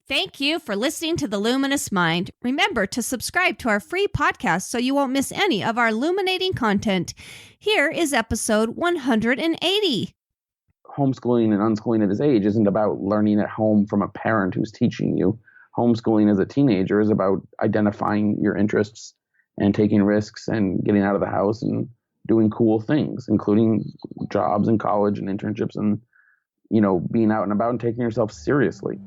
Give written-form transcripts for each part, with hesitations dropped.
Thank you for listening to The Luminous Mind. Remember to subscribe to our free podcast so you won't miss any of our illuminating content. Here is episode 180. Homeschooling and unschooling at this age isn't about learning at home from a parent who's teaching you. Homeschooling as a teenager is about identifying your interests and taking risks and getting out of the house and doing cool things, including jobs and college and internships and, being out and about and taking yourself seriously.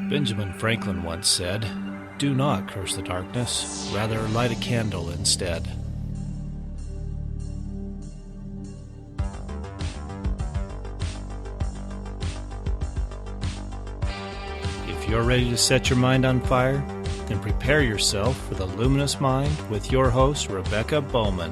Benjamin Franklin once said, "Do not curse the darkness, rather light a candle instead." If you're ready to set your mind on fire, then prepare yourself for the Luminous Mind with your host, Rebecca Bowman.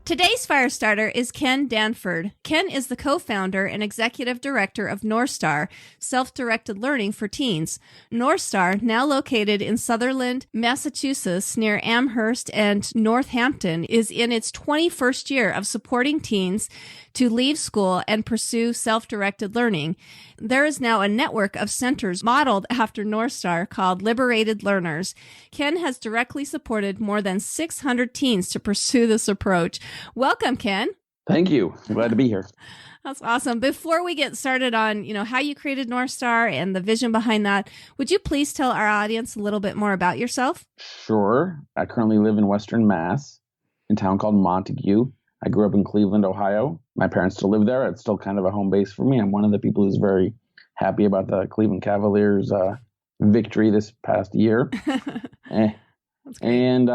Today's fire starter is Ken Danford. Ken is the co-founder and executive director of Northstar, self-directed learning for teens. Northstar, now located in Sunderland, Massachusetts, near Amherst and Northampton, is in its 21st year of supporting teens to leave school and pursue self-directed learning. There is now a network of centers modeled after Northstar called Liberated Learners. Ken has directly supported more than 600 teens to pursue this approach. Welcome, Ken. Thank you. I'm glad to be here. That's awesome. Before we get started on, how you created Northstar and the vision behind that, would you please tell our audience a little bit more about yourself? Sure. I currently live in Western Mass, in a town called Montague. I grew up in Cleveland, Ohio. My parents still live there. It's still kind of a home base for me. I'm one of the people who's very happy about the Cleveland Cavaliers' victory this past year. And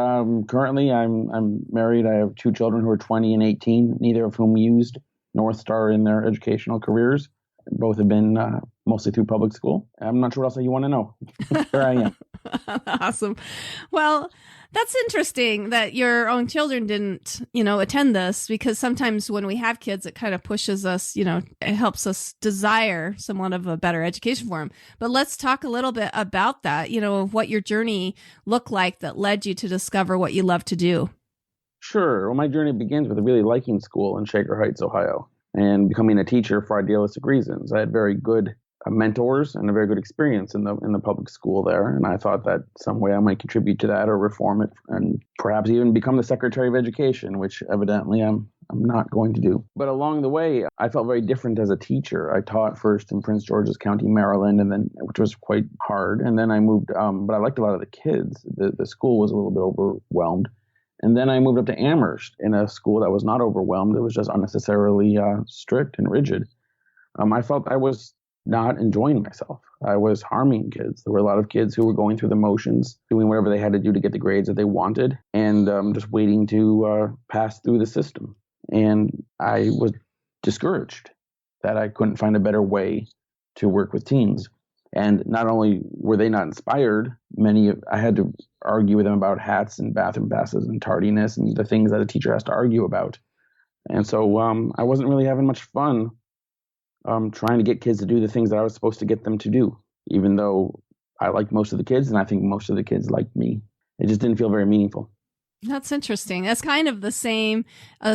currently, I'm married. I have two children who are 20 and 18, neither of whom used Northstar in their educational careers. Both have been mostly through public school. I'm not sure what else you want to know. Here I am. Awesome. Well, that's interesting that your own children didn't, attend this, because sometimes when we have kids, it kind of pushes us, it helps us desire somewhat of a better education for them. But let's talk a little bit about that, what your journey looked like that led you to discover what you love to do. Sure. Well, my journey begins with really liking school in Shaker Heights, Ohio, and becoming a teacher for idealistic reasons. I had very good mentors and a very good experience in the public school there, and I thought that some way I might contribute to that or reform it, and perhaps even become the Secretary of Education, which evidently I'm not going to do. But along the way, I felt very different as a teacher. I taught first in Prince George's County, Maryland, and then, which was quite hard, and then I moved. But I liked a lot of the kids. The school was a little bit overwhelmed. And then I moved up to Amherst in a school that was not overwhelmed. It was just unnecessarily strict and rigid. I felt I was not enjoying myself. I was harming kids. There were a lot of kids who were going through the motions, doing whatever they had to do to get the grades that they wanted, and just waiting to pass through the system. And I was discouraged that I couldn't find a better way to work with teens. And not only were they not inspired, I had to argue with them about hats and bathroom passes and tardiness and the things that a teacher has to argue about. And so I wasn't really having much fun trying to get kids to do the things that I was supposed to get them to do, even though I liked most of the kids and I think most of the kids liked me. It just didn't feel very meaningful. That's interesting. That's kind of the same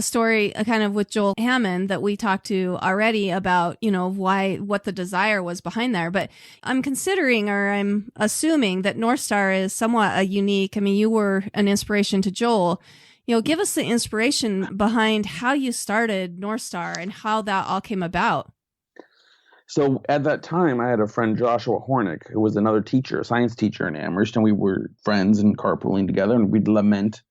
story kind of with Joel Hammond that we talked to already about, what the desire was behind there. But I'm considering, or I'm assuming, that Northstar is somewhat a unique. I mean, you were an inspiration to Joel. Give us the inspiration behind how you started Northstar and how that all came about. So at that time, I had a friend, Joshua Hornick, who was another teacher, a science teacher in Amherst, and we were friends and carpooling together, and we'd lament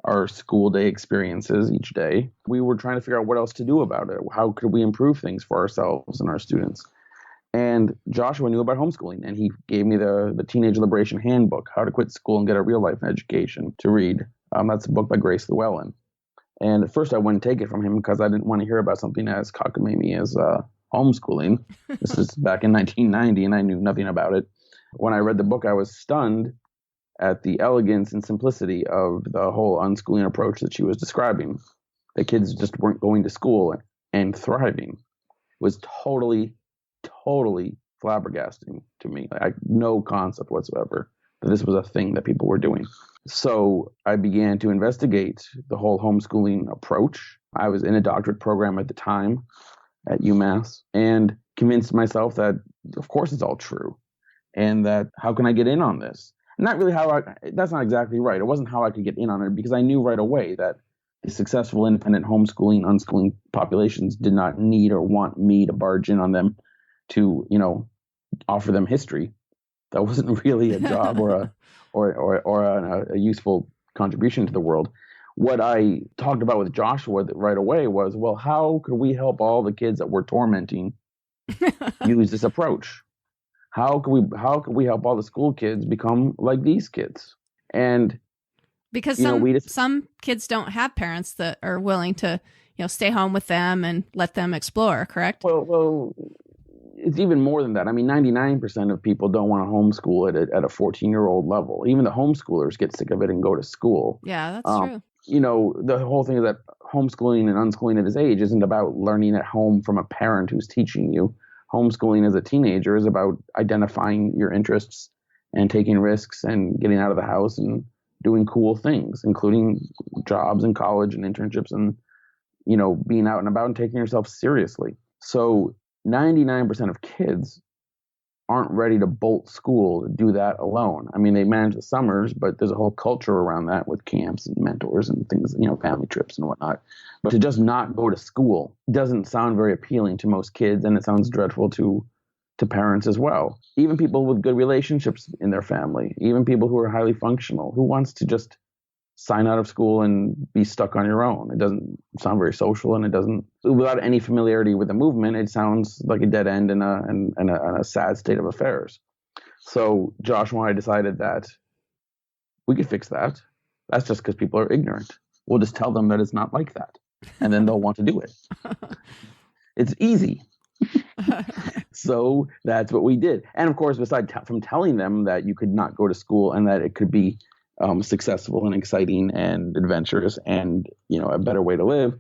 our school day experiences each day. We were trying to figure out what else to do about it. How could we improve things for ourselves and our students? And Joshua knew about homeschooling, and he gave me the Teenage Liberation Handbook, How to Quit School and Get a Real Life Education, to read. That's a book by Grace Llewellyn. And at first I wouldn't take it from him because I didn't want to hear about something as cockamamie as homeschooling. This is back in 1990, and I knew nothing about it. When I read the book, I was stunned at the elegance and simplicity of the whole unschooling approach that she was describing. The kids just weren't going to school and thriving. It was totally flabbergasting to me. I had no concept whatsoever that this was a thing that people were doing. So I began to investigate the whole homeschooling approach. I was in a doctorate program at the time at UMass and convinced myself that, of course, it's all true. And that how can I get in on this? Not really that's not exactly right. It wasn't how I could get in on it, because I knew right away that the successful independent homeschooling, unschooling populations did not need or want me to barge in on them to, offer them history. That wasn't really a job or a useful contribution to the world. What I talked about with Joshua right away was, well, how could we help all the kids that we're tormenting use this approach? How could we help all the school kids become like these kids? And because some kids don't have parents that are willing to, stay home with them and let them explore, correct? Well, it's even more than that. I mean, 99% of people don't want to homeschool at a 14-year-old level. Even the homeschoolers get sick of it and go to school. Yeah, that's true. The whole thing is that homeschooling and unschooling at this age isn't about learning at home from a parent who's teaching you. Homeschooling as a teenager is about identifying your interests and taking risks and getting out of the house and doing cool things, including jobs and college and internships and, being out and about and taking yourself seriously. So 99% of kids aren't ready to bolt school to do that alone. I mean, they manage the summers, but there's a whole culture around that with camps and mentors and things, family trips and whatnot. But to just not go to school doesn't sound very appealing to most kids, and it sounds dreadful to parents as well. Even people with good relationships in their family, even people who are highly functional, who wants to just sign out of school and be stuck on your own. It doesn't sound very social, and it doesn't, without any familiarity with the movement, it sounds like a dead end and a sad state of affairs. So Joshua and I decided that we could fix that. That's just because people are ignorant. We'll just tell them that it's not like that, and then they'll want to do it. It's easy. So that's what we did. And of course, besides from telling them that you could not go to school and that it could be successful and exciting and adventurous and, a better way to live,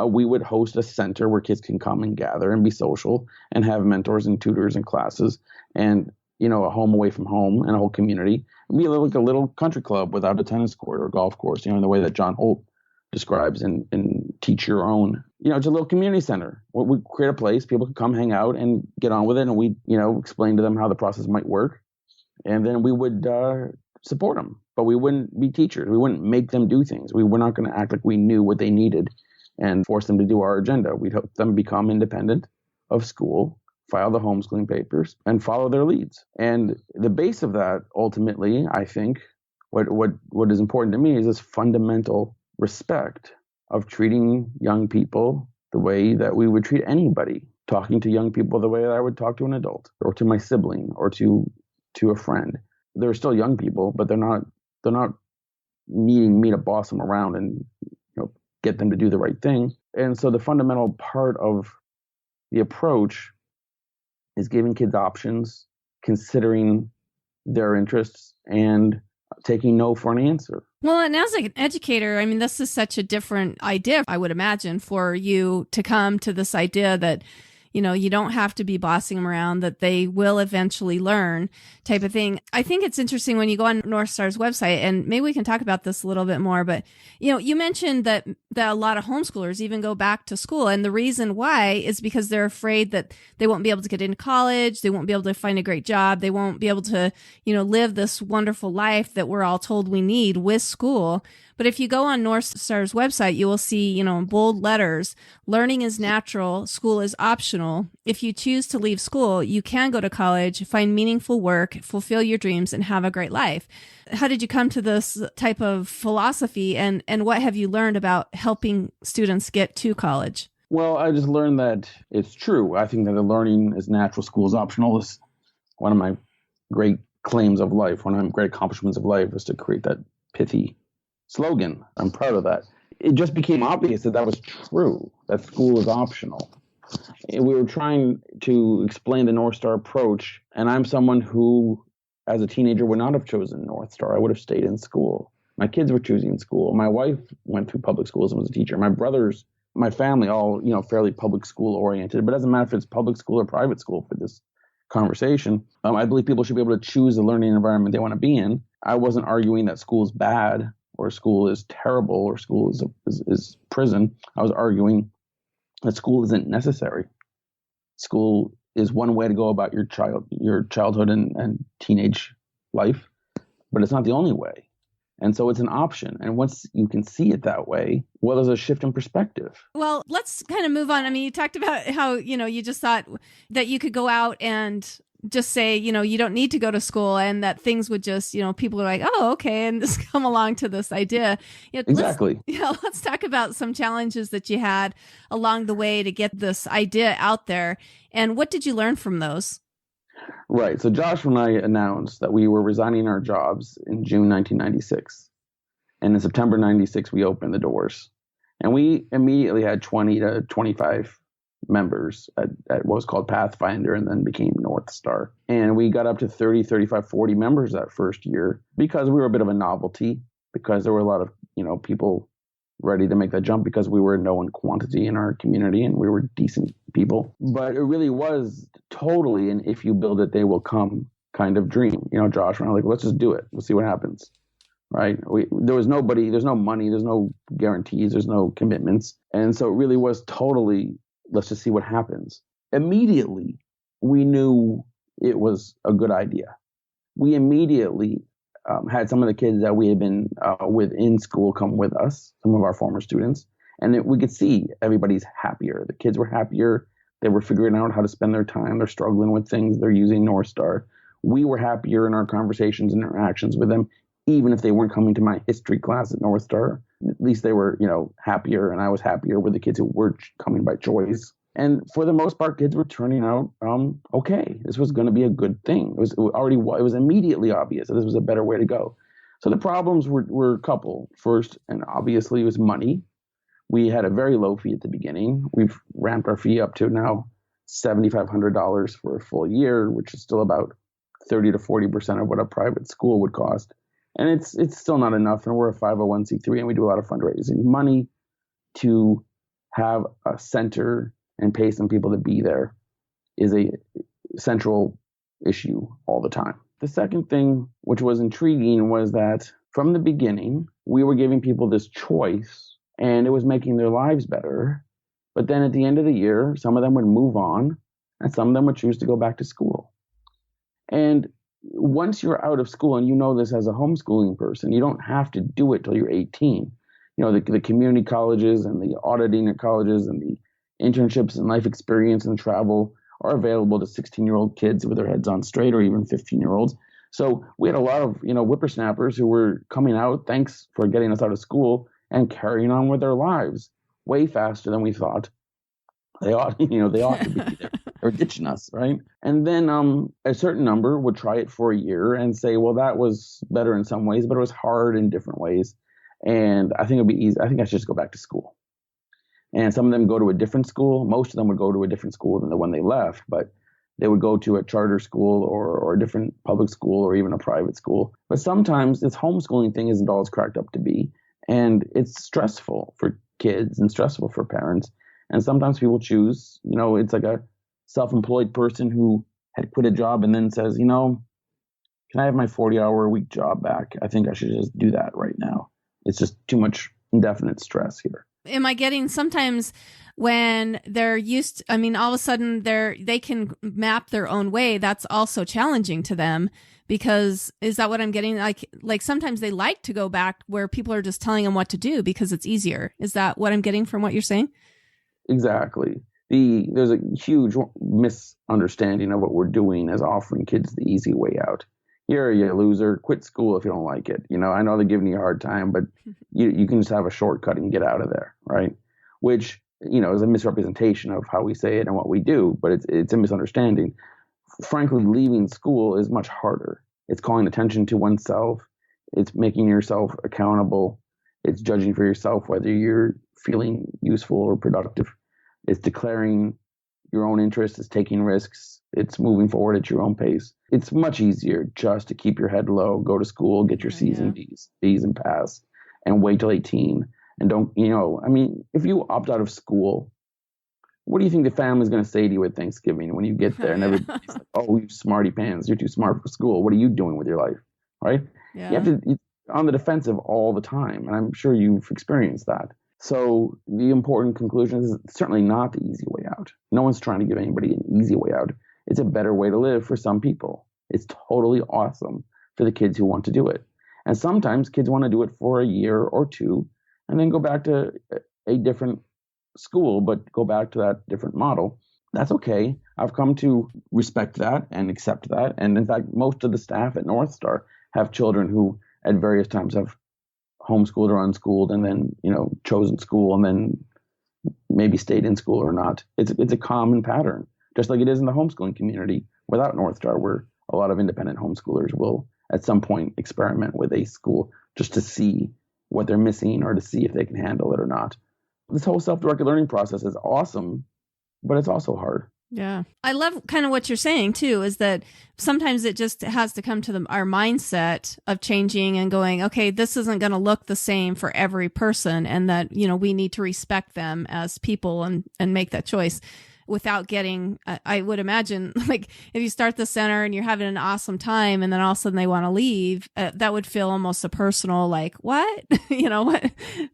we would host a center where kids can come and gather and be social and have mentors and tutors and classes and, a home away from home and a whole community. It'd be like a little country club without a tennis court or golf course, in the way that John Holt describes in Teach Your Own. It's a little community center. We create a place, people can come hang out and get on with it. And we, explain to them how the process might work. And then we would support them. But we wouldn't be teachers. We wouldn't make them do things. We were not going to act like we knew what they needed and force them to do our agenda. We'd help them become independent of school, file the homeschooling papers, and follow their leads. And the base of that, ultimately, I think, what is important to me is this fundamental respect of treating young people the way that we would treat anybody, talking to young people the way that I would talk to an adult or to my sibling or to a friend. They're still young people, but they're not needing me to boss them around and get them to do the right thing. And so the fundamental part of the approach is giving kids options, considering their interests, and taking no for an answer. Well, and as an educator, I mean, this is such a different idea, I would imagine, for you to come to this idea that you don't have to be bossing them around, that they will eventually learn type of thing. I think it's interesting when you go on North Star's website, and maybe we can talk about this a little bit more, but, you mentioned that a lot of homeschoolers even go back to school. And the reason why is because they're afraid that they won't be able to get into college. They won't be able to find a great job. They won't be able to, live this wonderful life that we're all told we need with school. But if you go on North Star's website, you will see, in bold letters, learning is natural, school is optional. If you choose to leave school, you can go to college, find meaningful work, fulfill your dreams, and have a great life. How did you come to this type of philosophy, and what have you learned about helping students get to college? Well, I just learned that it's true. I think that the learning is natural, school is optional. Is one of my great claims of life, one of my great accomplishments of life is to create that pithy slogan. I'm proud of that. It just became obvious that was true, that school is optional. We were trying to explain the North Star approach, and I'm someone who, as a teenager, would not have chosen North Star. I would have stayed in school. My kids were choosing school. My wife went through public schools and was a teacher. My brothers, my family, all fairly public school oriented. But it doesn't matter if it's public school or private school for this conversation. I believe people should be able to choose the learning environment they want to be in. I wasn't arguing that school is bad or school is terrible or school is prison. I was arguing that school isn't necessary. School is one way to go about your childhood and teenage life, but it's not the only way. And so it's an option. And once you can see it that way, well, there's a shift in perspective. Well, let's kind of move on. I mean, you talked about how, you just thought that you could go out and just say, you don't need to go to school and that things would just, people are like, oh, okay. And just come along to this idea. Exactly. Let's talk about some challenges that you had along the way to get this idea out there. And what did you learn from those? Right. So Josh and I announced that we were resigning our jobs in June 1996. And in September 96, we opened the doors. And we immediately had 20 to 25 members at what was called Pathfinder and then became North Star. And we got up to 30, 35, 40 members that first year because we were a bit of a novelty, because there were a lot of, people ready to make that jump because we were a known quantity in our community and we were decent people. But it really was totally an if you build it, they will come kind of dream. Josh and I were like, let's just do it. We'll see what happens. Right. There's no money, there's no guarantees, there's no commitments. And so it really was totally, let's just see what happens. Immediately, we knew it was a good idea. We immediately had some of the kids that we had been with in school come with us, some of our former students, and we could see everybody's happier. The kids were happier. They were figuring out how to spend their time. They're struggling with things. They're using North Star. We were happier in our conversations and interactions with them, even if they weren't coming to my history class at North Star. At least they were, happier, and I was happier with the kids who were coming by choice. And for the most part, kids were turning out okay. This was going to be a good thing. It was immediately obvious that this was a better way to go. So the problems were a couple. First, and obviously, it was money. We had a very low fee at the beginning. We've ramped our fee up to now $7,500 for a full year, which is still about 30 to 40% of what a private school would cost. And it's still not enough. And we're a 501c3, and we do a lot of fundraising. Money to have a center and pay some people to be there is a central issue all the time. The second thing, which was intriguing, was that from the beginning, we were giving people this choice and it was making their lives better. But then at the end of the year, some of them would move on and some of them would choose to go back to school. And once you're out of school, and you know this as a homeschooling person, you don't have to do it till you're 18. The community colleges and the auditing colleges and the internships and life experience and travel are available to 16-year-old kids with their heads on straight, or even 15-year-olds. So we had a lot of, whippersnappers who were coming out, thanks for getting us out of school, and carrying on with their lives way faster than we thought they ought. They ought to be there. They're ditching us, right? And then a certain number would try it for a year and say, well, that was better in some ways, but it was hard in different ways. And I think it'd be easy. I think I should just go back to school. And some of them go to a different school. Most of them would go to a different school than the one they left, but they would go to a charter school or a different public school or even a private school. But sometimes this homeschooling thing isn't all it's cracked up to be. And it's stressful for kids and stressful for parents. And sometimes people choose, it's like a self-employed person who had quit a job and then says, can I have my 40-hour-a-week job back? I think I should just do that right now. It's just too much indefinite stress here. Am I getting sometimes when they're used, all of a sudden they can map their own way, that's also challenging to them, because is that what I'm getting? Like sometimes they like to go back where people are just telling them what to do because it's easier. Is that what I'm getting from what you're saying? Exactly. There's a huge misunderstanding of what we're doing as offering kids the easy way out. Here, you loser, quit school if you don't like it. I know they're giving you a hard time, but you can just have a shortcut and get out of there, right? Which, is a misrepresentation of how we say it and what we do, but it's a misunderstanding. Frankly, leaving school is much harder. It's calling attention to oneself. It's making yourself accountable. It's judging for yourself whether you're feeling useful or productive. It's declaring your own interests. It's taking risks. It's moving forward at your own pace. It's much easier just to keep your head low, go to school, get your C's and D's and pass, and wait till 18. And don't, if you opt out of school what do you think the family's going to say to you at Thanksgiving when you get there? And everybody's like, oh, you smarty pants, you're too smart for school. What are you doing with your life? Right? Yeah. You have to be on the defensive all the time. And I'm sure you've experienced that. So the important conclusion is it's certainly not the easy way out. No one's trying to give anybody an easy way out. It's a better way to live for some people. It's totally awesome for the kids who want to do it. And sometimes kids want to do it for a year or two and then go back to a different school, but go back to that different model. That's okay. I've come to respect that and accept that. And in fact, most of the staff at North Star have children who at various times have homeschooled or unschooled and then, chosen school and then maybe stayed in school or not. It's a common pattern, just like it is in the homeschooling community without North Star, where a lot of independent homeschoolers will at some point experiment with a school just to see what they're missing or to see if they can handle it or not. This whole self-directed learning process is awesome, but it's also hard. Yeah. I love kind of what you're saying too, is that sometimes it just has to come to our mindset of changing and going, okay, this isn't going to look the same for every person. And that, we need to respect them as people and make that choice without getting, I would imagine, like if you start the center and you're having an awesome time and then all of a sudden they want to leave, that would feel almost a personal, like, what,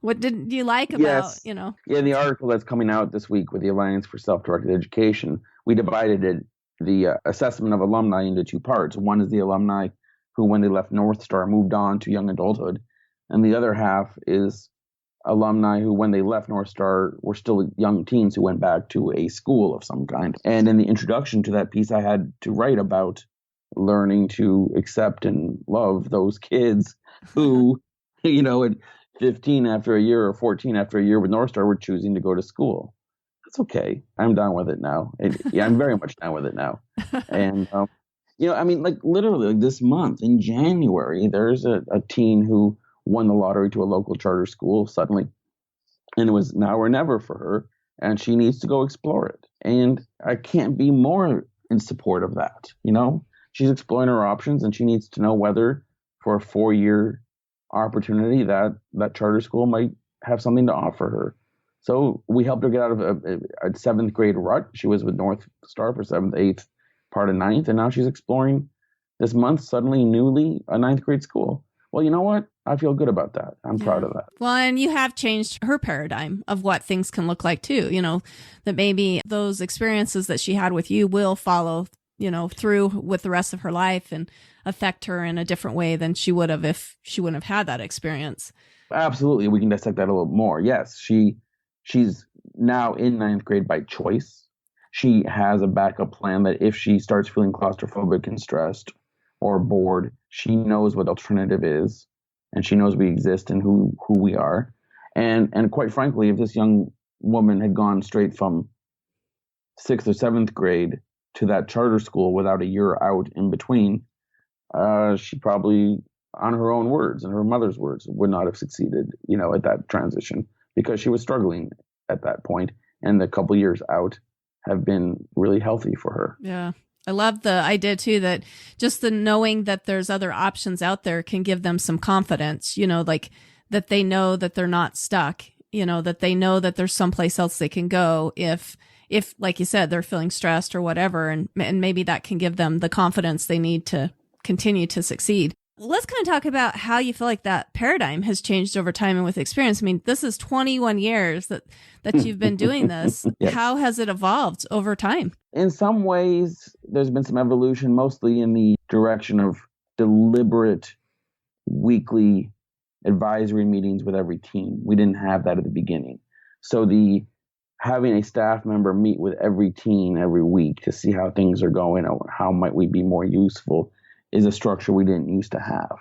what didn't you like about, Yeah, in the article that's coming out this week with the Alliance for Self-Directed Education, we divided the assessment of alumni into two parts. One is the alumni who, when they left North Star, moved on to young adulthood. And the other half is alumni who, when they left North Star, were still young teens who went back to a school of some kind. And in the introduction to that piece, I had to write about learning to accept and love those kids who, at 15 after a year or 14 after a year with North Star were choosing to go to school. That's okay. I'm done with it now. I'm very much done with it now. And, literally this month in January, there's a teen who won the lottery to a local charter school suddenly. And it was now or never for her. And she needs to go explore it. And I can't be more in support of that. She's exploring her options and she needs to know whether for a 4-year opportunity that charter school might have something to offer her. So we helped her get out of a 7th grade rut. She was with North Star for 7th, 8th, part of 9th. And now she's exploring this month, suddenly newly, a 9th grade school. Well, you know what? I feel good about that. I'm proud of that. Well, and you have changed her paradigm of what things can look like too, that maybe those experiences that she had with you will follow, through with the rest of her life and affect her in a different way than she would have if she wouldn't have had that experience. Absolutely. We can dissect that a little more. Yes, she's now in 9th grade by choice. She has a backup plan that if she starts feeling claustrophobic and stressed or bored, she knows what alternative is, and she knows we exist and who we are. And quite frankly, if this young woman had gone straight from 6th or 7th grade to that charter school without a year out in between, she probably, on her own words and her mother's words, would not have succeeded, at that transition because she was struggling at that point. And the couple years out have been really healthy for her. Yeah. I love the idea too, that just the knowing that there's other options out there can give them some confidence, like that they know that they're not stuck, that they know that there's someplace else they can go if, like you said, they're feeling stressed or whatever. And maybe that can give them the confidence they need to continue to succeed. Let's kind of talk about how you feel like that paradigm has changed over time and with experience. I mean, this is 21 years that you've been doing this. Yes. How has it evolved over time? In some ways, there's been some evolution, mostly in the direction of deliberate weekly advisory meetings with every team. We didn't have that at the beginning. So having a staff member meet with every team every week to see how things are going or how might we be more useful is a structure we didn't used to have.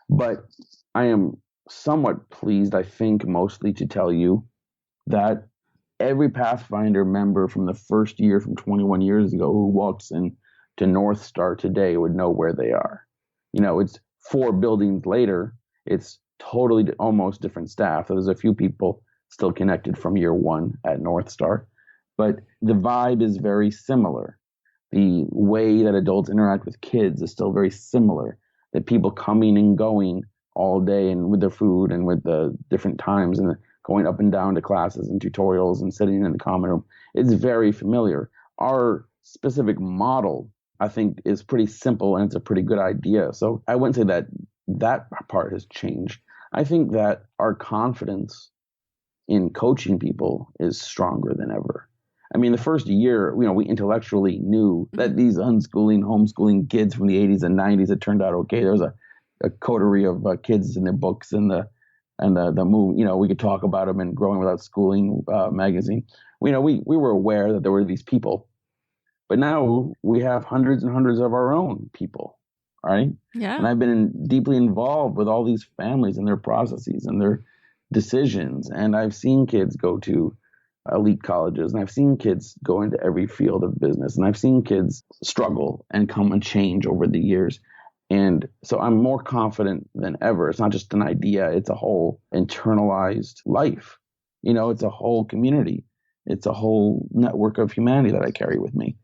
But I am somewhat pleased, I think, mostly to tell you that every Pathfinder member from the first year from 21 years ago who walks in to North Star today would know where they are. It's 4 buildings later. It's totally almost different staff. There's a few people still connected from year 1 at North Star, but the vibe is very similar. The way that adults interact with kids is still very similar. That people coming and going all day and with their food and with the different times and going up and down to classes and tutorials and sitting in the common room. It's very familiar. Our specific model, I think, is pretty simple, and it's a pretty good idea. So I wouldn't say that that part has changed. I think that our confidence in coaching people is stronger than ever. I mean, the first year, we intellectually knew that these unschooling, homeschooling kids from the 80s and 90s, it turned out okay. There was a coterie of kids in the books and the movie. We could talk about them in Growing Without Schooling magazine. We were aware that there were these people, but now we have hundreds and hundreds of our own people, right? Yeah. And I've been deeply involved with all these families and their processes and their decisions, and I've seen kids go to elite colleges, and I've seen kids go into every field of business, and I've seen kids struggle and come and change over the years. And so I'm more confident than ever. It's not just an idea. It's a whole internalized life. It's a whole community. It's a whole network of humanity that I carry with me.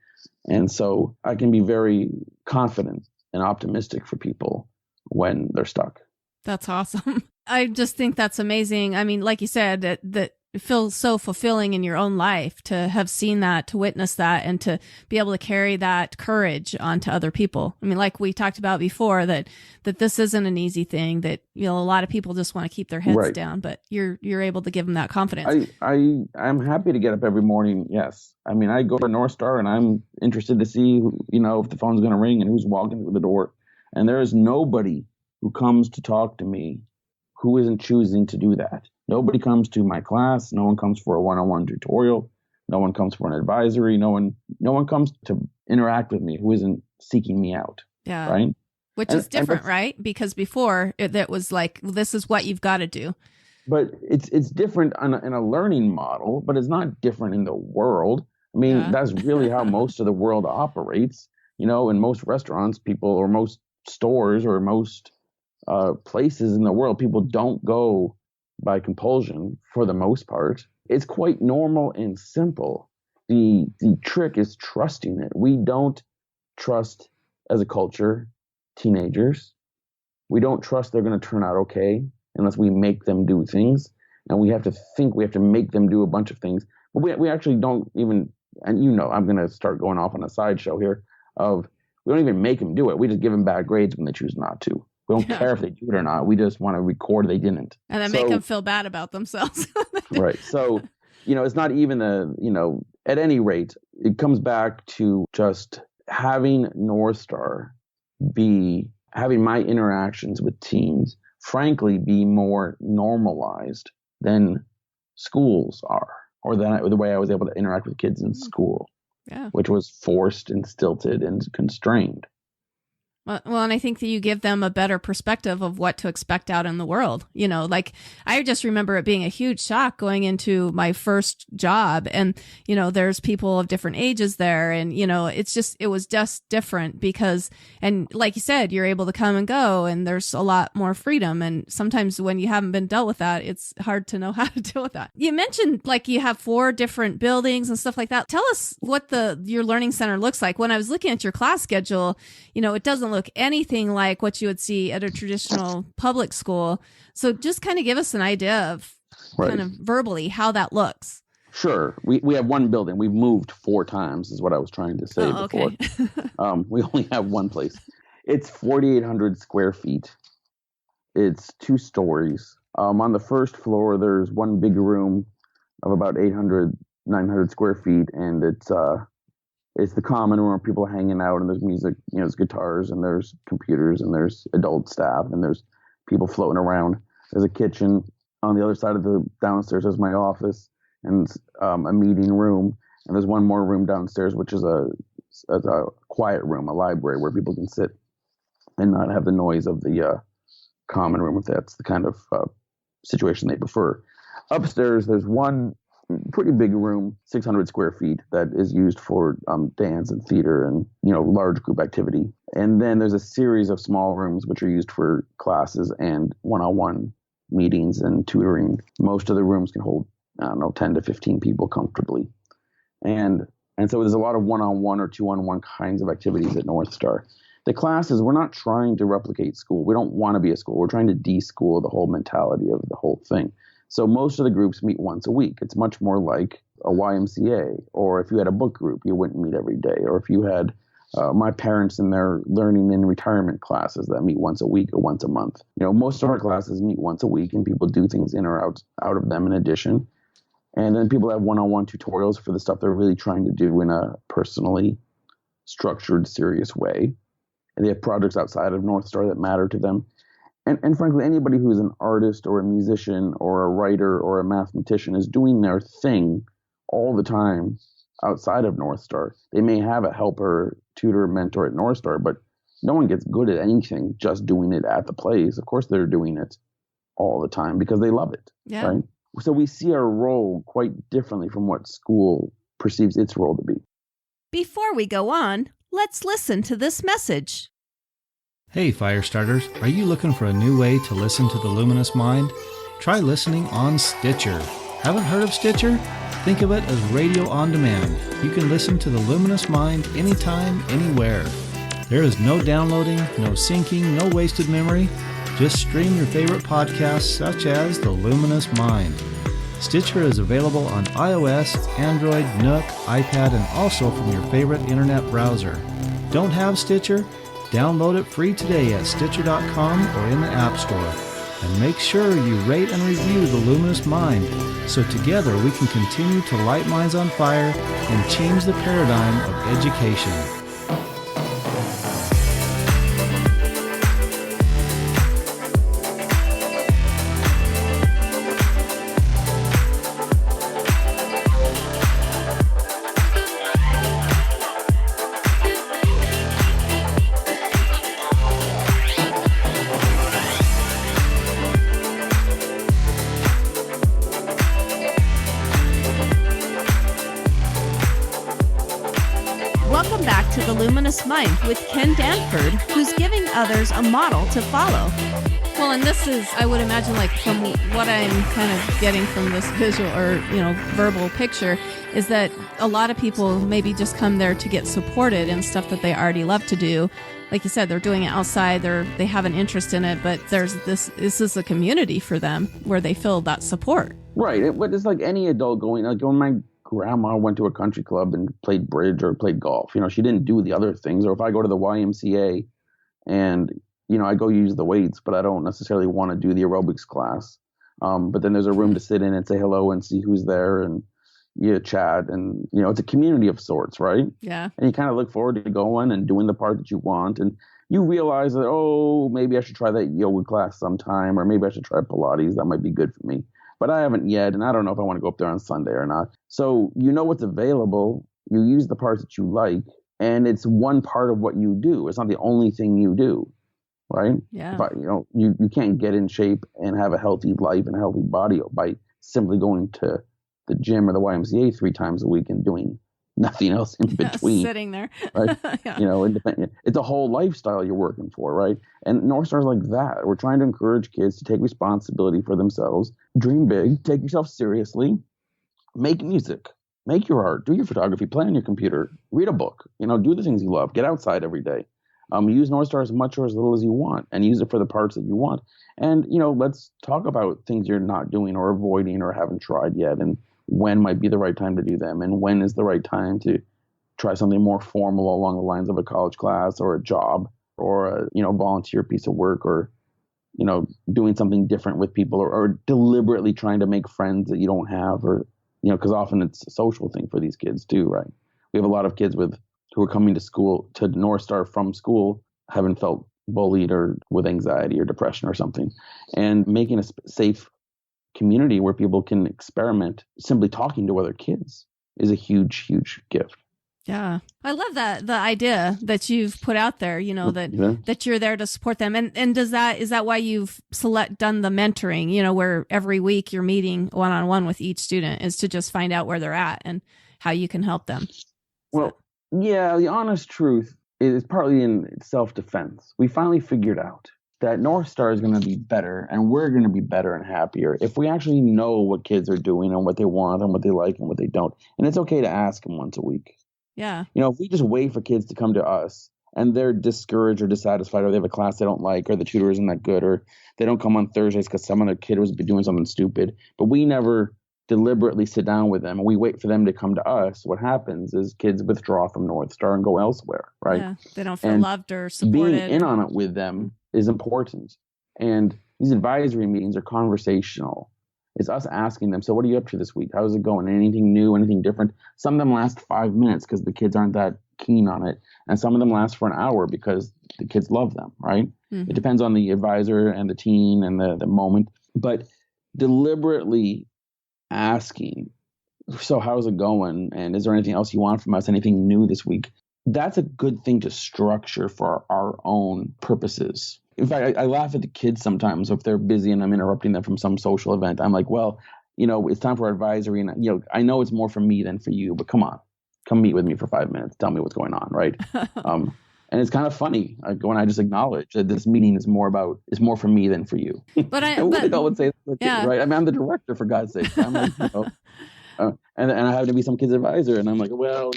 And so I can be very confident and optimistic for people when they're stuck. That's awesome. I just think that's amazing. I mean, like you said, that it feels so fulfilling in your own life to have seen that, to witness that, and to be able to carry that courage onto other people. I mean, like we talked about before, that this isn't an easy thing, that, a lot of people just want to keep their heads down, but you're able to give them that confidence. I'm happy to get up every morning. Yes. I mean, I go to North Star and I'm interested to see, if the phone's going to ring and who's walking through the door. And there is nobody who comes to talk to me who isn't choosing to do that. Nobody comes to my class. No one comes for a one-on-one tutorial. No one comes for an advisory. No one comes to interact with me who isn't seeking me out. Yeah. Right. Which is different, right? Because before that was like, this is what you've got to do. But it's different in a learning model, but it's not different in the world. I mean, that's really how most of the world operates. In most restaurants, people, or most stores, or most places in the world, people don't go by compulsion for the most part. It's quite normal and simple. The trick is trusting it. We don't trust, as a culture, teenagers. We don't trust they're going to turn out okay unless we make them do things. And we have to make them do a bunch of things. But we actually don't even, and I'm going to start going off on a sideshow here, we don't even make them do it. We just give them bad grades when they choose not to. We don't care if they do it or not. We just want to record they didn't. And then make them feel bad about themselves. Right. So, it's not even at any rate, it comes back to just having North Star having my interactions with teens, frankly, be more normalized than schools are, or the way I was able to interact with kids in school, which was forced and stilted and constrained. Well, and I think that you give them a better perspective of what to expect out in the world. Like I just remember it being a huge shock going into my first job, and, there's people of different ages there, and, it was just different because, and like you said, you're able to come and go, and there's a lot more freedom. And sometimes when you haven't been dealt with that, it's hard to know how to deal with that. You mentioned like you have 4 different buildings and stuff like that. Tell us what your learning center looks like. When I was looking at your class schedule, it doesn't look anything like what you would see at a traditional public school. So just kind of give us an idea of kind of verbally how that looks. Sure. We have one building. We've moved 4 times is what I was trying to say before. Okay. We only have one place. It's 4,800 square feet. It's 2 stories. On the first floor, there's one big room of about 800, 900 square feet, and it's the common room where people are hanging out, and there's music, there's guitars, and there's computers, and there's adult staff, and there's people floating around. There's a kitchen. On the other side of the downstairs, there's my office and a meeting room. And there's one more room downstairs, which is a quiet room, a library where people can sit and not have the noise of the common room, if that's the kind of situation they prefer. Upstairs, there's one pretty big room, 600 square feet, that is used for dance and theater and large group activity. And then there's a series of small rooms which are used for classes and one-on-one meetings and tutoring. Most of the rooms can hold 10 to 15 people comfortably. And so there's a lot of one-on-one or two-on-one kinds of activities at North Star. The classes, we're not trying to replicate school. We don't want to be a school. We're trying to de-school the whole mentality of the whole thing. So most of the groups meet once a week. It's much more like a YMCA, or if you had a book group, you wouldn't meet every day. Or if you had my parents in their learning and retirement classes that meet once a week or once a month. Most of our classes meet once a week, and people do things in or out of them in addition. And then people have one-on-one tutorials for the stuff they're really trying to do in a personally structured, serious way. And they have projects outside of North Star that matter to them. And frankly, anybody who's an artist or a musician or a writer or a mathematician is doing their thing all the time outside of North Star. They may have a helper, tutor, mentor at North Star, but no one gets good at anything just doing it at the place. Of course, they're doing it all the time because they love it. Yeah. Right? So we see our role quite differently from what school perceives its role to be. Before we go on, let's listen to this message. Hey Firestarters, are you looking for a new way to listen to the Luminous Mind? Try listening on Stitcher. Haven't heard of Stitcher? Think of it as radio on demand. You can listen to the Luminous Mind anytime, anywhere. There is no downloading, no syncing, no wasted memory. Just stream your favorite podcasts such as the Luminous Mind. Stitcher is available on iOS, Android, Nook, iPad, and also from your favorite internet browser. Don't have Stitcher? Download it free today at Stitcher.com or in the App Store. And make sure you rate and review the Luminous Mind so together we can continue to light minds on fire and change the paradigm of education. Welcome back to The Luminous Mind with Ken Danford, who's giving others a model to follow. Well, and this is, I would imagine, like from what I'm kind of getting from this visual or, verbal picture, is that a lot of people maybe just come there to get supported in stuff that they already love to do. Like you said, they're doing it outside, they have an interest in it, but this is a community for them where they feel that support. Right. It's like any adult going, like when my grandma went to a country club and played bridge or played golf. She didn't do the other things. Or if I go to the YMCA and, I go use the weights, but I don't necessarily want to do the aerobics class. But then there's a room to sit in and say hello and see who's there and you chat. And, it's a community of sorts, right? Yeah. And you kind of look forward to going and doing the part that you want. And you realize that, maybe I should try that yoga class sometime, or maybe I should try Pilates. That might be good for me. But I haven't yet, and I don't know if I want to go up there on Sunday or not. So what's available, you use the parts that you like, and it's one part of what you do. It's not the only thing you do, right? Yeah. But, you can't get in shape and have a healthy life and a healthy body by simply going to the gym or the YMCA 3 times a week and doing nothing else in between. Sitting there. Right? Yeah. Independent. It's a whole lifestyle you're working for, right? And North Star's like that. We're trying to encourage kids to take responsibility for themselves, dream big, take yourself seriously, make music, make your art, do your photography, play on your computer, read a book, do the things you love, get outside every day. Use North Star as much or as little as you want, and use it for the parts that you want. And, let's talk about things you're not doing or avoiding or haven't tried yet, and when might be the right time to do them, and when is the right time to try something more formal along the lines of a college class or a job or a volunteer piece of work, or doing something different with people, or deliberately trying to make friends that you don't have, or because often it's a social thing for these kids too, right? We have a lot of kids who are coming to North Star from school, haven't felt bullied or with anxiety or depression or something, and making a safe community where people can experiment simply talking to other kids is a huge, huge gift. Yeah. I love the idea that you've put out there, that you're there to support them. And is that why you've done the mentoring, where every week you're meeting one-on-one with each student, is to just find out where they're at and how you can help them? Well, yeah, the honest truth is partly in self-defense. We finally figured out that North Star is going to be better, and we're going to be better and happier if we actually know what kids are doing and what they want and what they like and what they don't. And it's okay to ask them once a week. Yeah. If we just wait for kids to come to us and they're discouraged or dissatisfied, or they have a class they don't like, or the tutor isn't that good, or they don't come on Thursdays because some other kid was doing something stupid. But we never deliberately sit down with them and we wait for them to come to us. What happens is kids withdraw from North Star and go elsewhere, right? Yeah, they don't feel loved or supported. Being in on it with them is important. And these advisory meetings are conversational. It's us asking them, so what are you up to this week? How's it going? Anything new, anything different? Some of them last 5 minutes because the kids aren't that keen on it. And some of them last for an hour because the kids love them, right? Mm-hmm. It depends on the advisor and the teen and the moment. But deliberately asking, so how's it going? And is there anything else you want from us? Anything new this week? That's a good thing to structure for our own purposes. In fact, I laugh at the kids sometimes if they're busy and I'm interrupting them from some social event. I'm like, well, it's time for advisory. And, I know it's more for me than for you, but come on, come meet with me for 5 minutes. Tell me what's going on, right? And it's kind of funny when I just acknowledge that this meeting is more for me than for you. But I would say, yeah. Right? I mean, I'm the director, for God's sake. I'm like, and I have to be some kid's advisor, and I'm like, well,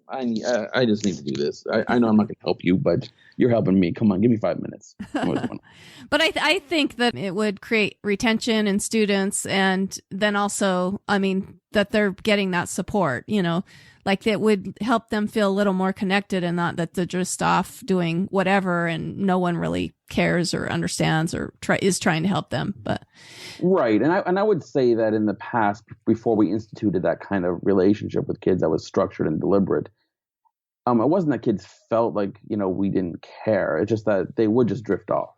I just need to do this. I know I'm not going to help you, but you're helping me. Come on, give me 5 minutes. But I think that it would create retention in students, and then also, that they're getting that support, like it would help them feel a little more connected and not that they're just off doing whatever and no one really cares or understands or is trying to help them. But right. And I would say that in the past, before we instituted that kind of relationship with kids that was structured and deliberate, it wasn't that kids felt like, we didn't care. It's just that they would just drift off.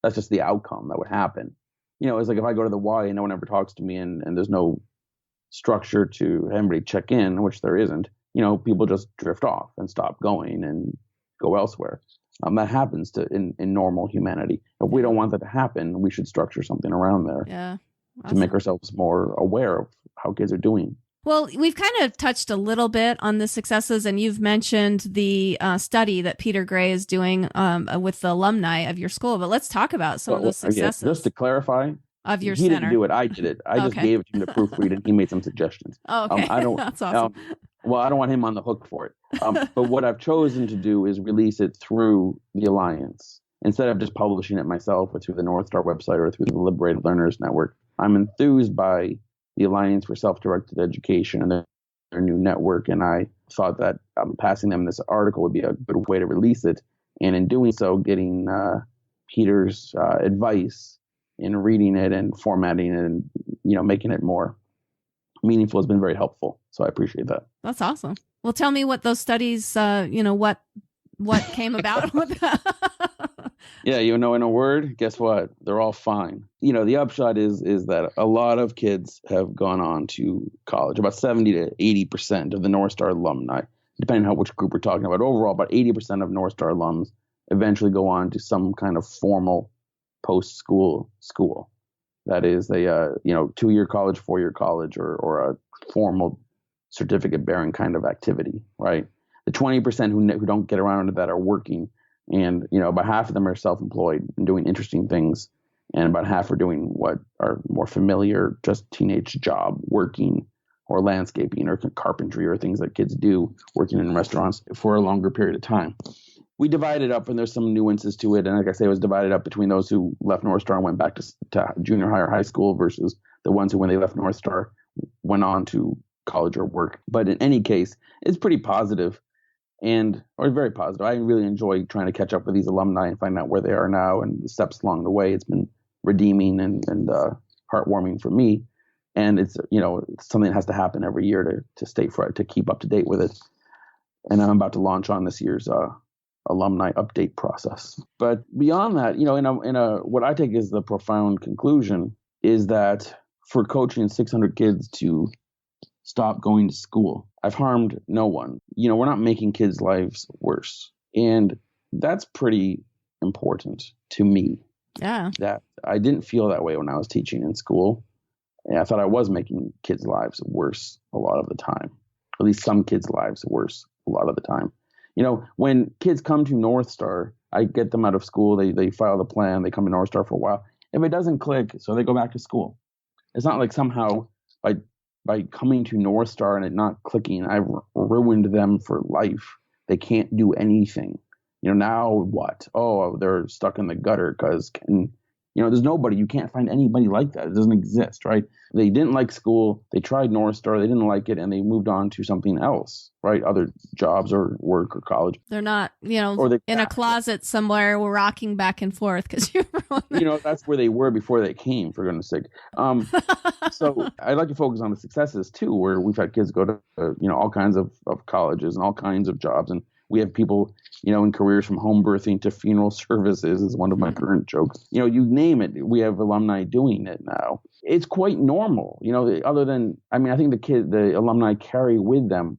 That's just the outcome that would happen. It's like if I go to the Y and no one ever talks to me and there's no structure to everybody check in, which there isn't, people just drift off and stop going and go elsewhere. That happens in normal humanity. If we don't want that to happen, we should structure something around there. Yeah. Awesome. To make ourselves more aware of how kids are doing. Well, we've kind of touched a little bit on the successes, and you've mentioned the study that Peter Gray is doing with the alumni of your school. But let's talk about some of those successes. Just to clarify, of your he center. Didn't do it. I did it. I just gave it to him to proofread, and he made some suggestions. Oh, okay. That's awesome. I don't want him on the hook for it. But what I've chosen to do is release it through the Alliance. Instead of just publishing it myself or through the North Star website or through the Liberated Learners Network, I'm enthused by the Alliance for Self-Directed Education and their new network. And I thought that passing them this article would be a good way to release it. And in doing so, getting Peter's advice in reading it and formatting it and, making it more meaningful has been very helpful. So I appreciate that. That's awesome. Well, tell me what those studies, what came about with that. Yeah, in a word, guess what? They're all fine. The upshot is that a lot of kids have gone on to college. About 70 to 80% of the North Star alumni, depending on which group we're talking about. Overall, about 80% of North Star alums eventually go on to some kind of formal post-school school. That is a 2-year college, 4-year college, or a formal certificate-bearing kind of activity, right? The 20% who don't get around to that are working, and about half of them are self-employed and doing interesting things, and about half are doing what are more familiar, just teenage job, working or landscaping or carpentry or things that kids do, working in restaurants for a longer period of time. We divided up, and there's some nuances to it. And like I say, it was divided up between those who left North Star and went back to junior high or high school versus the ones who, when they left North Star, went on to college or work. But in any case, it's pretty positive or very positive. I really enjoy trying to catch up with these alumni and find out where they are now and the steps along the way. It's been redeeming and heartwarming for me. And it's something that has to happen every year to keep up to date with it. And I'm about to launch on this year's alumni update process. But beyond that, what I take as the profound conclusion is that for coaching 600 kids to stop going to school, I've harmed no one. We're not making kids' lives worse. And that's pretty important to me. Yeah. That I didn't feel that way when I was teaching in school. And I thought I was making kids' lives worse a lot of the time. At least some kids' lives worse a lot of the time. When kids come to North Star, I get them out of school, they file the plan, they come to North Star for a while. If it doesn't click, so they go back to school. It's not like somehow by coming to North Star and it not clicking, I've ruined them for life. They can't do anything. Now what? Oh, they're stuck in the gutter because, there's nobody. You can't find anybody like that. It doesn't exist, right? They didn't like school. They tried North Star. They didn't like it, and they moved on to something else, right? Other jobs or work or college. They're not, in a closet somewhere rocking back and forth because that's where they were before they came, for goodness sake. So I'd like to focus on the successes too, where we've had kids go to, all kinds of colleges and all kinds of jobs. And we have people, in careers from home birthing to funeral services is one of my current jokes. You name it. We have alumni doing it now. It's quite normal, other than, I think the alumni carry with them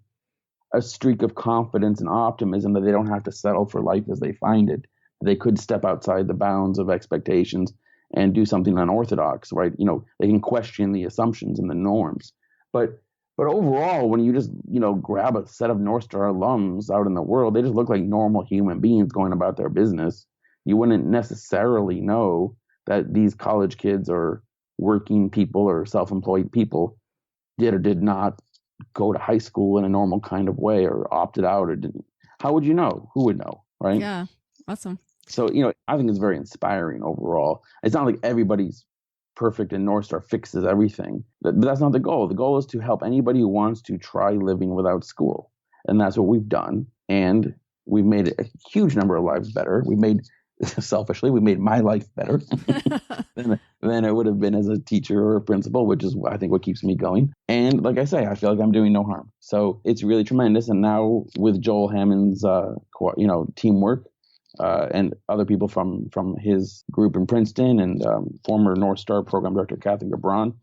a streak of confidence and optimism that they don't have to settle for life as they find it. They could step outside the bounds of expectations and do something unorthodox, right? They can question the assumptions and the norms. But overall, when you just, grab a set of North Star alums out in the world, they just look like normal human beings going about their business. You wouldn't necessarily know that these college kids or working people or self-employed people did or did not go to high school in a normal kind of way or opted out or didn't. How would you know? Who would know, right? Yeah, awesome. So, I think it's very inspiring overall. It's not like everybody's perfect and North Star fixes everything. But that's not the goal. The goal is to help anybody who wants to try living without school. And that's what we've done. And we've made a huge number of lives better. We made my life better than it would have been as a teacher or a principal, which is, I think, what keeps me going. And like I say, I feel like I'm doing no harm. So it's really tremendous. And now with Joel Hammond's, teamwork, and other people from his group in Princeton and former North Star program director Kathy Gabron.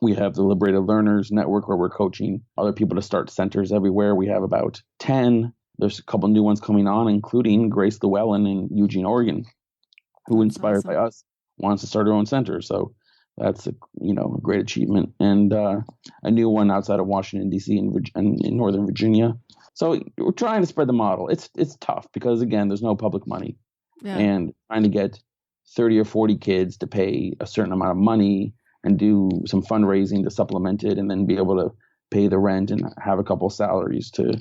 We have the Liberated Learners network where we're coaching other people to start centers everywhere. We have about 10. There's a couple new ones coming on, including Grace Llewellyn in Eugene, Oregon, who, inspired by us, wants to start her own center. So that's a great achievement. And a new one outside of Washington, D.C. and in Northern Virginia. So we're trying to spread the model. It's tough because, again, there's no public money. Yeah. And trying to get 30 or 40 kids to pay a certain amount of money and do some fundraising to supplement it and then be able to pay the rent and have a couple salaries to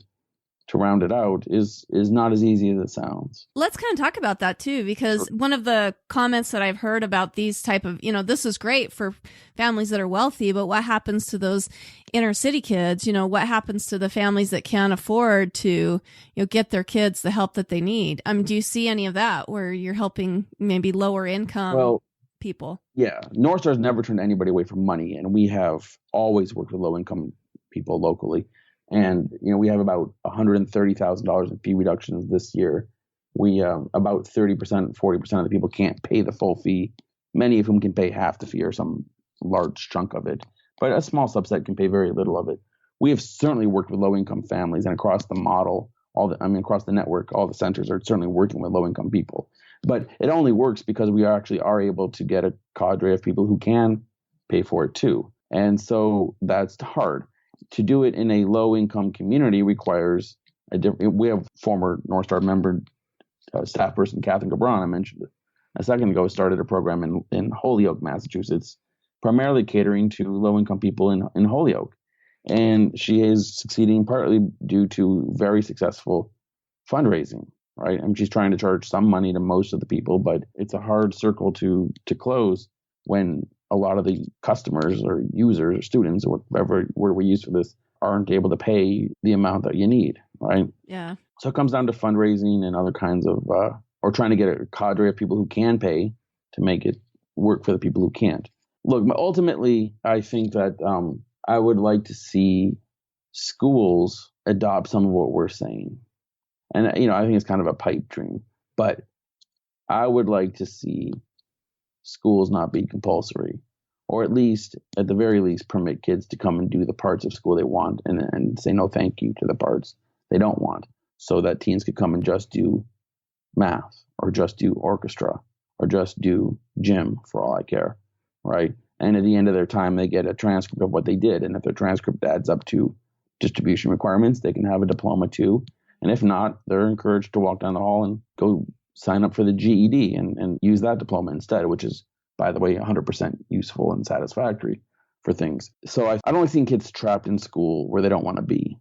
round it out is not as easy as it sounds. Let's kind of talk about that too, because one of the comments that I've heard about these type of, this is great for families that are wealthy, but what happens to those inner city kids? What happens to the families that can't afford to, get their kids the help that they need? Do you see any of that where you're helping maybe lower income people? Yeah. North Star's never turned anybody away from money, and we have always worked with low income people locally. And, we have about $130,000 in fee reductions this year. We about 30%, 40% of the people can't pay the full fee. Many of whom can pay half the fee or some large chunk of it. But a small subset can pay very little of it. We have certainly worked with low-income families, and across the model, across the network, all the centers are certainly working with low-income people. But it only works because we actually are able to get a cadre of people who can pay for it too. And so that's hard. To do it in a low-income community requires a different. We have former North Star member, staff person Kathy Gabron, I mentioned a second ago, started a program in Holyoke, Massachusetts, primarily catering to low-income people in Holyoke. And she is succeeding partly due to very successful fundraising, right? She's trying to charge some money to most of the people, but it's a hard circle to close when a lot of the customers or users or students or whatever word we use for this aren't able to pay the amount that you need, right? Yeah. So it comes down to fundraising and other kinds of, or trying to get a cadre of people who can pay to make it work for the people who can't. Look, ultimately, I think that I would like to see schools adopt some of what we're saying. And, I think it's kind of a pipe dream, but I would like to see schools not be compulsory, or at the very least, permit kids to come and do the parts of school they want and say no thank you to the parts they don't want, so that teens could come and just do math or just do orchestra or just do gym for all I care, right? And at the end of their time, they get a transcript of what they did. And if their transcript adds up to distribution requirements, they can have a diploma too. And if not, they're encouraged to walk down the hall and go sign up for the GED and use that diploma instead, which is, by the way, 100% useful and satisfactory for things. So I don't think kids trapped in school where they don't want to be.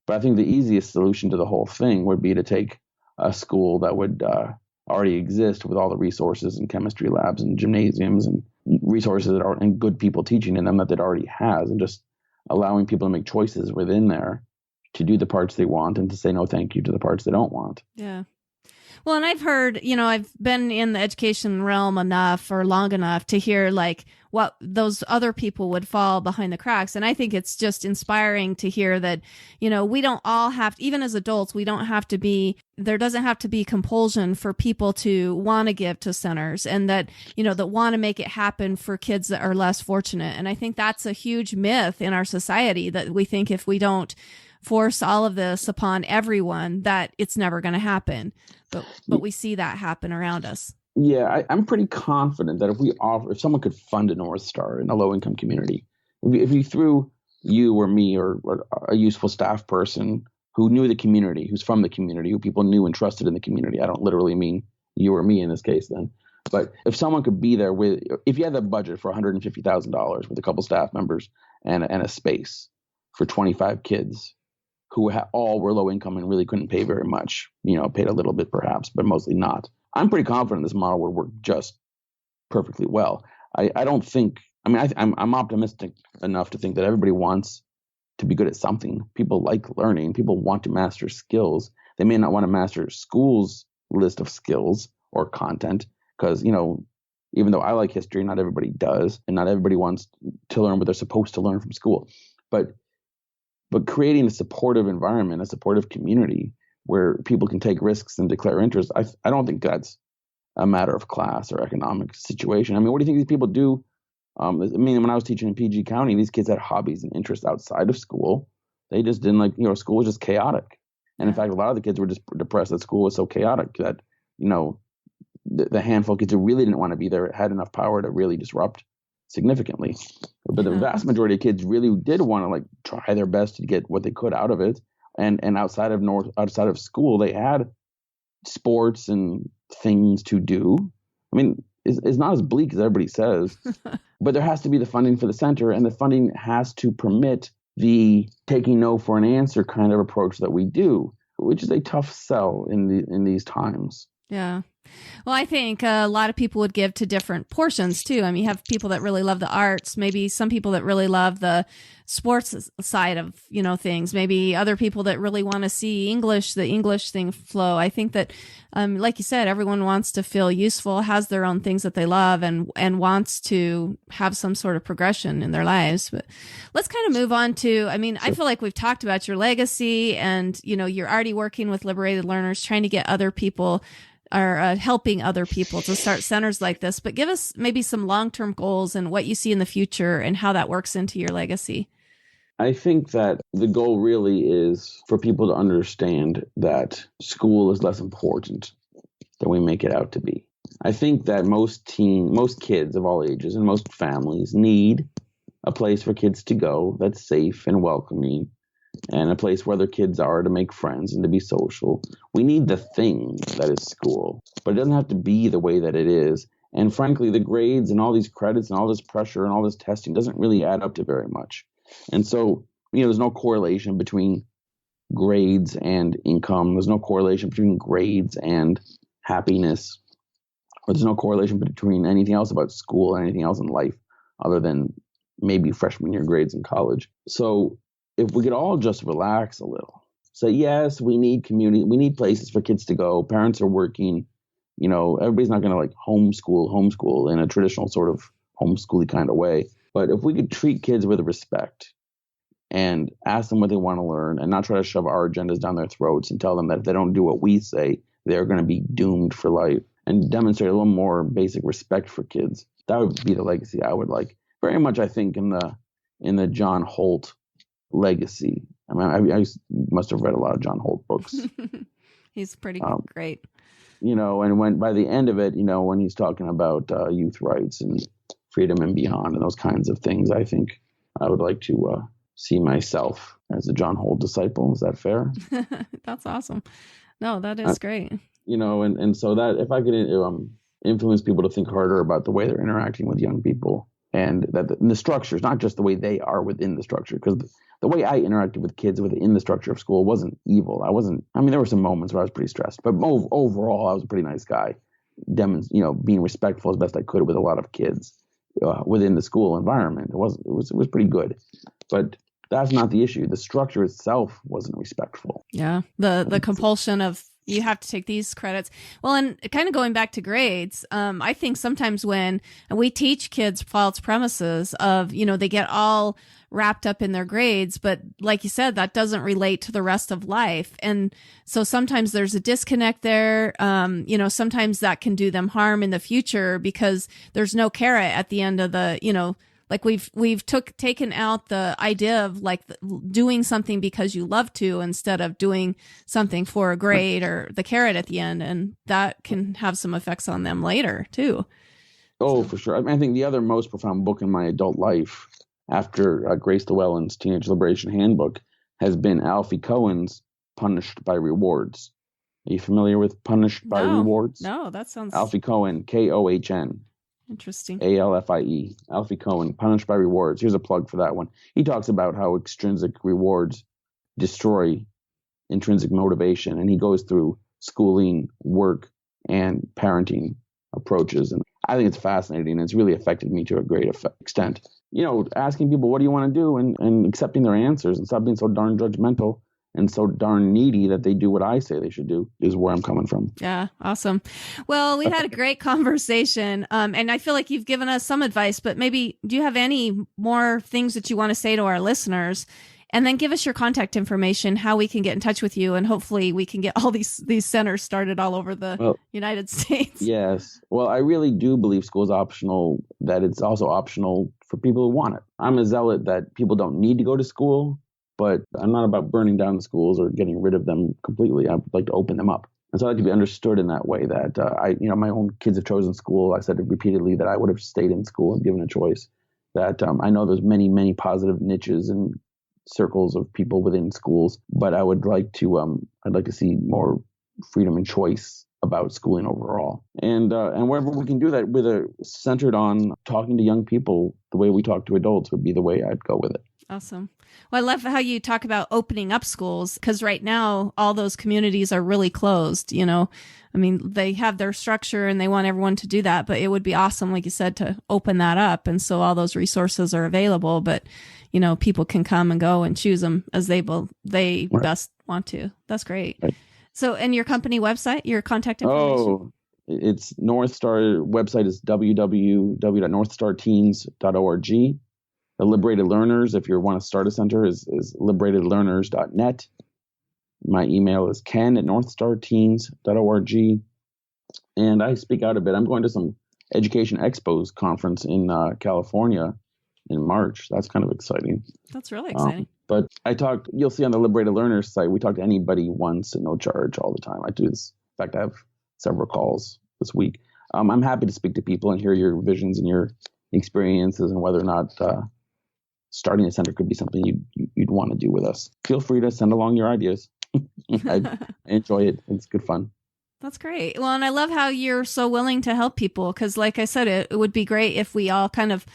But I think the easiest solution to the whole thing would be to take a school that would already exist with all the resources and chemistry labs and gymnasiums and resources that are and good people teaching in them that it already has, and just allowing people to make choices within there to do the parts they want and to say no thank you to the parts they don't want. Yeah. Well, and I've heard, I've been in the education realm enough or long enough to hear like what those other people would fall behind the cracks. And I think it's just inspiring to hear that, we don't all have, even as adults, there doesn't have to be compulsion for people to want to give to centers, and that, that want to make it happen for kids that are less fortunate. And I think that's a huge myth in our society, that we think if we don't force all of this upon everyone, that it's never going to happen. But we see that happen around us. Yeah, I'm pretty confident that if someone could fund a North Star in a low-income community, if you threw you or me or a useful staff person who knew the community, who's from the community, who people knew and trusted in the community, I don't literally mean you or me in this case then, but if someone could be there if you had the budget for $150,000 with a couple staff members and a space for 25 kids, who all were low income and really couldn't pay very much, paid a little bit perhaps, but mostly not. I'm pretty confident this model would work just perfectly well. I don't think, I'm optimistic enough to think that everybody wants to be good at something. People like learning. People want to master skills. They may not want to master school's list of skills or content because, even though I like history, not everybody does. And not everybody wants to learn what they're supposed to learn from school. But creating a supportive environment, a supportive community where people can take risks and declare interest, I don't think that's a matter of class or economic situation. What do you think these people do? When I was teaching in PG County, these kids had hobbies and interests outside of school. They just didn't school was just chaotic. And in fact, a lot of the kids were just depressed that school was so chaotic that, the handful of kids who really didn't want to be there had enough power to really disrupt significantly. But the vast majority of kids really did want to try their best to get what they could out of it. And outside of school, they had sports and things to do. It's not as bleak as everybody says, but there has to be the funding for the center, and the funding has to permit the taking no for an answer kind of approach that we do, which is a tough sell in these times. Yeah. Well, I think a lot of people would give to different portions too. You have people that really love the arts, maybe some people that really love the sports side of, things, maybe other people that really want to see the English thing flow. I think that, like you said, everyone wants to feel useful, has their own things that they love, and wants to have some sort of progression in their lives. But let's kind of move on to, I feel like we've talked about your legacy and, you're already working with Liberated Learners, trying to get other people are helping other people to start centers like this, but give us maybe some long-term goals and what you see in the future and how that works into your legacy. I think that the goal really is for people to understand that school is less important than we make it out to be. I think that most kids of all ages and most families need a place for kids to go that's safe and welcoming, and a place where their kids are to make friends and to be social. We need the thing that is school, but it doesn't have to be the way that it is. And frankly, the grades and all these credits and all this pressure and all this testing doesn't really add up to very much. And so, there's no correlation between grades and income. There's no correlation between grades and happiness. Or there's no correlation between anything else about school and anything else in life other than maybe freshman year grades in college. So if we could all just relax a little, say, yes, we need community, we need places for kids to go. Parents are working, everybody's not going to homeschool in a traditional sort of homeschooly kind of way. But if we could treat kids with respect and ask them what they want to learn and not try to shove our agendas down their throats and tell them that if they don't do what we say, they're going to be doomed for life, and demonstrate a little more basic respect for kids, that would be the legacy I would like. Very much, I think, in the John Holt legacy. I must have read a lot of John Holt books. He's pretty great. And when by the end of it, when he's talking about youth rights and freedom and beyond and those kinds of things, I think I would like to see myself as a John Holt disciple. Is that fair? That's awesome. No, that is great. And so that if I could influence people to think harder about the way they're interacting with young people and that the structures, not just the way they are within the structure, because the way I interacted with kids within the structure of school wasn't evil. There were some moments where I was pretty stressed, but overall, I was a pretty nice guy, being respectful as best I could with a lot of kids within the school environment. It was pretty good, but that's not the issue. The structure itself wasn't respectful. Yeah. The compulsion of you have to take these credits. Well, and kind of going back to grades, I think sometimes when we teach kids false premises of, they get all wrapped up in their grades, but like you said, that doesn't relate to the rest of life. And so sometimes there's a disconnect there. Sometimes that can do them harm in the future because there's no carrot at the end of the, like we've taken out the idea of like doing something because you love to instead of doing something for a grade or the carrot at the end. And that can have some effects on them later too. Oh, for sure. I think the other most profound book in my adult life after Grace Llewellyn's Teenage Liberation Handbook has been Alfie Cohen's Punished by Rewards. Are you familiar with Punished by Rewards? No, that sounds... Alfie Cohen, Kohn. Interesting. Alfie. Alfie Cohen, Punished by Rewards. Here's a plug for that one. He talks about how extrinsic rewards destroy intrinsic motivation, and he goes through schooling, work, and parenting approaches. And I think it's fascinating, and it's really affected me to a great extent. Asking people, what do you want to do, and accepting their answers and stop being so darn judgmental and so darn needy that they do what I say they should do is where I'm coming from. Yeah, awesome. Well, we had a great conversation, and I feel like you've given us some advice, but maybe do you have any more things that you want to say to our listeners? And then give us your contact information, how we can get in touch with you, and hopefully we can get all these centers started all over the United States. Yes. Well, I really do believe school is optional, that it's also optional for people who want it. I'm a zealot that people don't need to go to school, but I'm not about burning down the schools or getting rid of them completely. I'd like to open them up. And so I like to be understood in that way that my own kids have chosen school. I said repeatedly that I would have stayed in school and given a choice. That I know there's many, many positive niches and circles of people within schools, but I would like to I'd like to see more freedom and choice about schooling overall, and wherever we can do that with centered on talking to young people the way we talk to adults would be the way I'd go with it. Awesome. Well, I love how you talk about opening up schools, because right now all those communities are really closed. They have their structure and they want everyone to do that, but it would be awesome, like you said, to open that up. And so all those resources are available, but people can come and go and choose them as they right. best want to. That's great. Right. So, and your company website, your contact information? Oh, it's North Star website is www.northstarteens.org. The Liberated Learners, if you want to start a center, is liberatedlearners.net. My email is ken@northstarteens.org. And I speak out a bit. I'm going to some Education Expos conference in California in March. That's kind of exciting. That's really exciting. But you'll see on the Liberated Learners site, we talk to anybody once at no charge all the time. I do this. In fact, I have several calls this week. I'm happy to speak to people and hear your visions and your experiences and whether or not starting a center could be something you'd want to do with us. Feel free to send along your ideas. I enjoy it. It's good fun. That's great. Well, and I love how you're so willing to help people, because like I said, it would be great if we all kind of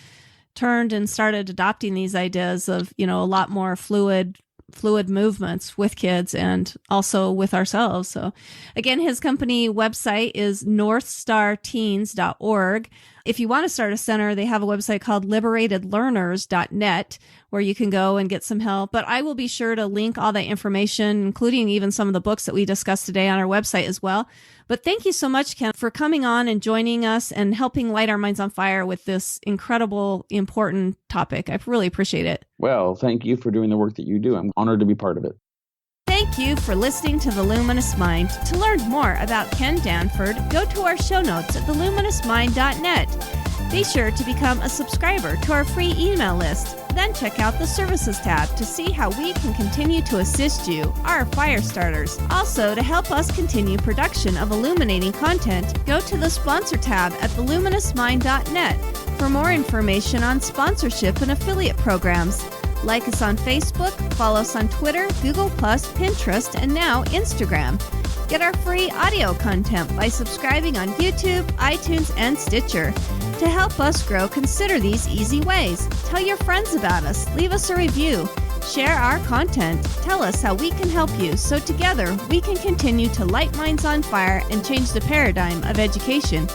turned and started adopting these ideas of, a lot more fluid movements with kids and also with ourselves. So again, his company website is northstarteens.org. If you want to start a center, they have a website called liberatedlearners.net where you can go and get some help. But I will be sure to link all that information, including even some of the books that we discussed today, on our website as well. But thank you so much, Ken, for coming on and joining us and helping light our minds on fire with this incredible, important topic. I really appreciate it. Well, thank you for doing the work that you do. I'm honored to be part of it. Thank you for listening to The Luminous Mind. To learn more about Ken Danford, go to our show notes at theluminousmind.net. Be sure to become a subscriber to our free email list. Then check out the Services tab to see how we can continue to assist you, our fire starters. Also, to help us continue production of illuminating content, go to the Sponsor tab at theluminousmind.net for more information on sponsorship and affiliate programs. Like us on Facebook, follow us on Twitter, Google+, Pinterest, and now Instagram. Get our free audio content by subscribing on YouTube, iTunes, and Stitcher. To help us grow, consider these easy ways. Tell your friends about us. Leave us a review. Share our content. Tell us how we can help you so together we can continue to light minds on fire and change the paradigm of education.